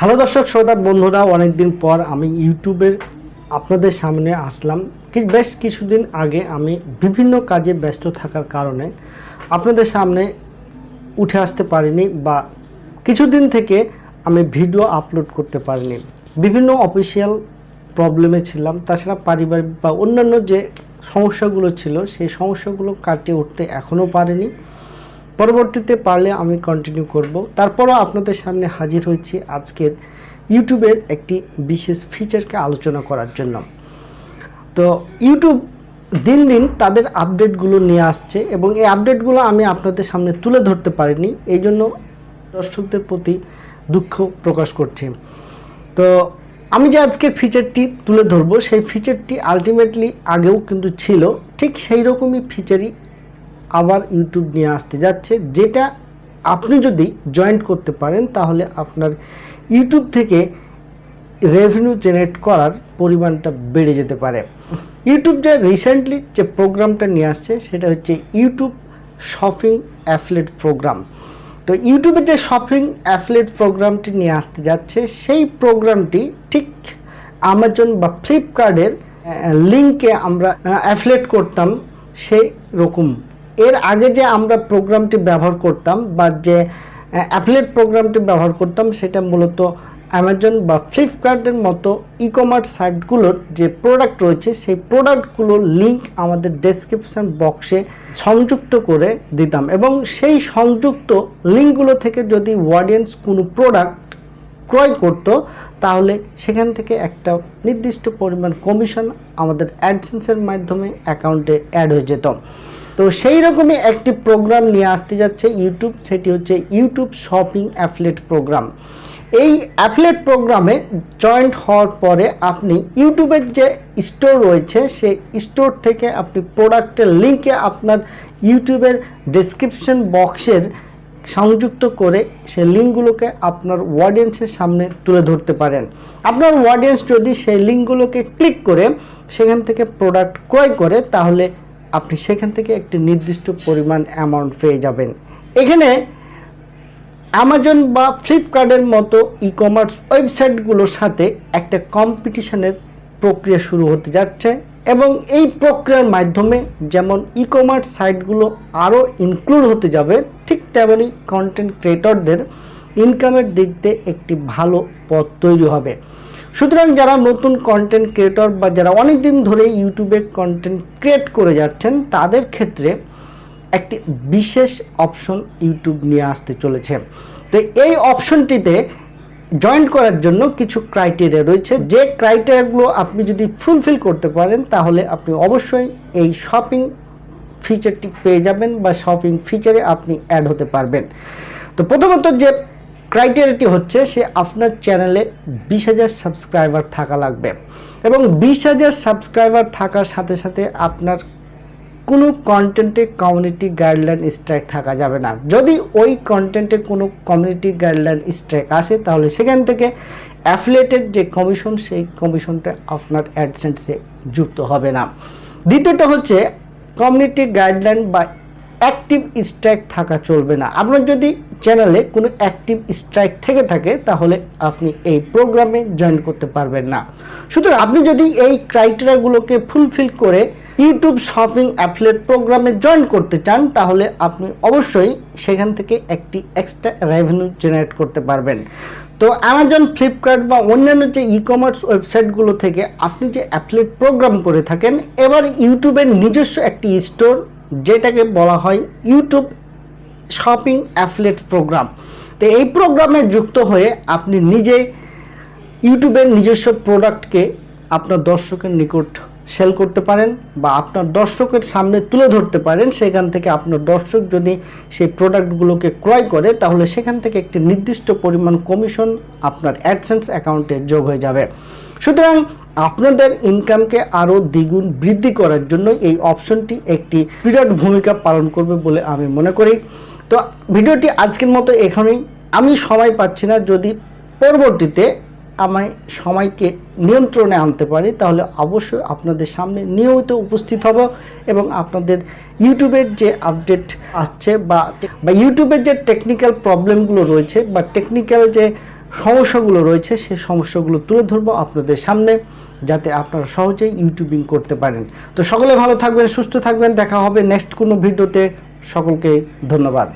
Hello দর্শক শ্রোতা বন্ধুরা, অনেকদিন পর আমি ইউটিউবের আপনাদের সামনে আসলাম। বেশ কিছুদিন আগে আমি বিভিন্ন কাজে ব্যস্ত থাকার কারণে আপনাদের সামনে উঠে আসতে পারিনি বা কিছুদিন থেকে আমি ভিডিও আপলোড করতে পারিনি। বিভিন্ন অফিসিয়াল প্রবলেমে ছিলাম, তাছাড়া পারিবারিক বা অন্যান্য যে সমস্যাগুলো ছিল সেই সমস্যাগুলো কাটিয়ে উঠতে এখনও পারিনি। পরবর্তীতে পারলে আমি কন্টিনিউ করব। তারপরও আপনাদের সামনে হাজির হয়েছি আজকের ইউটিউবের একটি বিশেষ ফিচারকে আলোচনা করার জন্য। তো ইউটিউব দিন দিন তাদের আপডেটগুলো নিয়ে আসছে এবং এই আপডেটগুলো আমি আপনাদের সামনে তুলে ধরতে পারিনি, এই জন্য দর্শকদের প্রতি দুঃখ প্রকাশ করছি। তো আমি যে আজকের ফিচারটি তুলে ধরবো সেই ফিচারটি আলটিমেটলি আগেও কিন্তু ছিল, ঠিক সেই রকমই ফিচারই আবার ইউটিউব নিয়ে আসতে যাচ্ছে, যেটা আপনি যদি জয়েন্ট করতে পারেন তাহলে আপনার ইউটিউব থেকে রেভিনিউ জেনারেট করার পরিমাণটা বেড়ে যেতে পারে। ইউটিউব যে রিসেন্টলি যে প্রোগ্রামটা নিয়ে আসছে সেটা হচ্ছে ইউটিউব শপিং অ্যাফিলিয়েট প্রোগ্রাম। তো ইউটিউবের যে শপিং অ্যাফিলিয়েট প্রোগ্রামটি নিয়ে আসতে যাচ্ছে সেই প্রোগ্রামটি ঠিক আমাজন বা ফ্লিপকার্টের লিঙ্কে আমরা অ্যাফিলিয়েট করতাম সেই রকম। এর আগে যে আমরা প্রোগ্রামটি ব্যবহার করতাম বা যে অ্যাফিলিয়েট প্রোগ্রামটি ব্যবহার করতাম সেটা মূলত অ্যামাজন বা ফ্লিপকার্টের মতো ই কমার্স সাইটগুলোর যে প্রোডাক্ট রয়েছে সেই প্রোডাক্টগুলোর লিঙ্ক আমাদের ডেসক্রিপশন বক্সে সংযুক্ত করে দিতাম এবং সেই সংযুক্ত লিঙ্কগুলো থেকে যদি অডিয়েন্স কোনো প্রোডাক্ট ক্রয় করত তাহলে সেখান থেকে একটা নির্দিষ্ট পরিমাণ কমিশন আমাদের অ্যাডসেন্সের মাধ্যমে অ্যাকাউন্টে অ্যাড হয়ে যেত। তো সেই রকমই একটি প্রোগ্রাম নিয়ে আসতে যাচ্ছে ইউটিউব, সেটি হচ্ছে ইউটিউব শপিং অ্যাফিলিয়েট প্রোগ্রাম। এই অ্যাফিলিয়েট প্রোগ্রামে জয়েন্ট হওয়ার পরে আপনি ইউটিউবের যে স্টোর রয়েছে সেই স্টোর থেকে আপনি প্রোডাক্টের লিঙ্কে আপনার ইউটিউবের ডেসক্রিপশন বক্সের সংযুক্ত করে সেই লিঙ্কগুলোকে আপনার অডিয়েন্সের সামনে তুলে ধরতে পারেন। আপনার অডিয়েন্স যদি সেই লিঙ্কগুলোকে ক্লিক করে সেখান থেকে প্রোডাক্ট ক্রয় করে তাহলে আপনি সেখান থেকে একটি নির্দিষ্ট পরিমাণ অ্যামাউন্ট পেয়ে যাবেন। এখানে অ্যামাজন বা ফ্লিপকার্টের মতো ই কমার্স ওয়েবসাইটগুলোর সাথে একটা কম্পিটিশনের প্রক্রিয়া শুরু হতে যাচ্ছে এবং এই প্রক্রিয়ার মাধ্যমে যেমন ই কমার্স সাইটগুলো আরও ইনক্লুড হতে যাবে, ঠিক তেমনি কন্টেন্ট ক্রিয়েটরদের ইনকামের দিক দিয়ে একটি ভালো পথ তৈরি হবে। সুতরাং যারা নতুন কন্টেন্ট ক্রিয়েটর বা যারা অনেক দিন ধরে ইউটিউবে কন্টেন্ট ক্রিয়েট করে যাচ্ছেন তাদের ক্ষেত্রে একটি বিশেষ অপশন ইউটিউব নিয়ে আসতে চলেছে। তো এই অপশনটিতে জয়েন করার জন্য কিছু ক্রাইটেরিয়া রয়েছে, যে ক্রাইটেরিয়াগুলো আপনি যদি ফুলফিল করতে পারেন তাহলে আপনি অবশ্যই এই শপিং ফিচারটি পেয়ে যাবেন বা শপিং ফিচারে আপনি অ্যাড হতে পারবেন। তো প্রথমত যে ক্রাইটেরিয়াটি হচ্ছে সে আপনার চ্যানেলে 20,000 সাবস্ক্রাইবার থাকা লাগবে এবং 20,000 সাবস্ক্রাইবার থাকার সাথে সাথে আপনার কোনো কন্টেন্টে কমিউনিটি গাইডলাইন স্ট্রাইক থাকা যাবে না। যদি ওই কন্টেন্টে কোনো কমিউনিটি গাইডলাইন স্ট্রাইক আসে তাহলে সেখান থেকে অ্যাফিলিয়েটেড যে কমিশন সেই কমিশনটা আপনার অ্যাডসেন্সে যুক্ত হবে না। দ্বিতীয়টা হচ্ছে কমিউনিটি গাইডলাইন বা অ্যাক্টিভ স্ট্রাইক থাকা চলবে না। আপনার যদি চ্যানেলে কোনো অ্যাক্টিভ স্ট্রাইক থেকে থাকে তাহলে আপনি এই প্রোগ্রামে জয়েন করতে পারবেন না। সুতরাং আপনি যদি এই ক্রাইটেরিয়াগুলোকে ফুলফিল করে ইউটিউব শপিং অ্যাফিলিয়েট প্রোগ্রামে জয়েন করতে চান তাহলে আপনি অবশ্যই সেখান থেকে একটি এক্সট্রা রেভিনিউ জেনারেট করতে পারবেন। তো অ্যামাজন, ফ্লিপকার্ট বা অন্যান্য যে ই কমার্স ওয়েবসাইটগুলো থেকে আপনি যে অ্যাফিলিয়েট প্রোগ্রাম করে থাকেন, এবার ইউটিউবের নিজস্ব একটি স্টোর যেটাকে বলা হয় ইউটিউব শপিং অ্যাফিলিয়েট প্রোগ্রাম। তো এই প্রোগ্রামে যুক্ত হয়ে আপনি নিজে ইউটিউবের নিজস্ব প্রোডাক্টকে আপনার দর্শকের নিকট সেল করতে পারেন বা আপনার দর্শকের সামনে তুলে ধরতে পারেন। সেখান থেকে আপনার দর্শক যদি সেই প্রোডাক্টগুলোকে ক্রয় করে তাহলে সেখান থেকে একটি নির্দিষ্ট পরিমাণ কমিশন আপনার অ্যাডসেন্স অ্যাকাউন্টে যোগ হয়ে যাবে। সুতরাং আপনাদের ইনকামকে আরও দ্বিগুণ বৃদ্ধি করার জন্য এই অপশনটি একটি বিরাট ভূমিকা পালন করবে বলে আমি মনে করি। তো ভিডিওটি আজকের মতো এখানেই। আমি সময় পাচ্ছি না, যদি পরবর্তীতে আমি সময়কে নিয়ন্ত্রণে আনতে পারি তাহলে অবশ্যই আপনাদের সামনে নিয়মিত উপস্থিত হব এবং আপনাদের ইউটিউবের যে আপডেট আসছে বা ইউটিউবের যে টেকনিক্যাল প্রবলেমগুলো রয়েছে বা টেকনিক্যাল যে সমস্যাগুলো রয়েছে সেই সমস্যাগুলো তুলে ধরবো আপনাদের সামনে, যাতে আপনারা সহজেই ইউটিউবিং করতে পারেন। তো সকলে ভালো থাকবেন, সুস্থ থাকবেন, দেখা হবে নেক্সট কোনো ভিডিওতে। সকলকে ধন্যবাদ।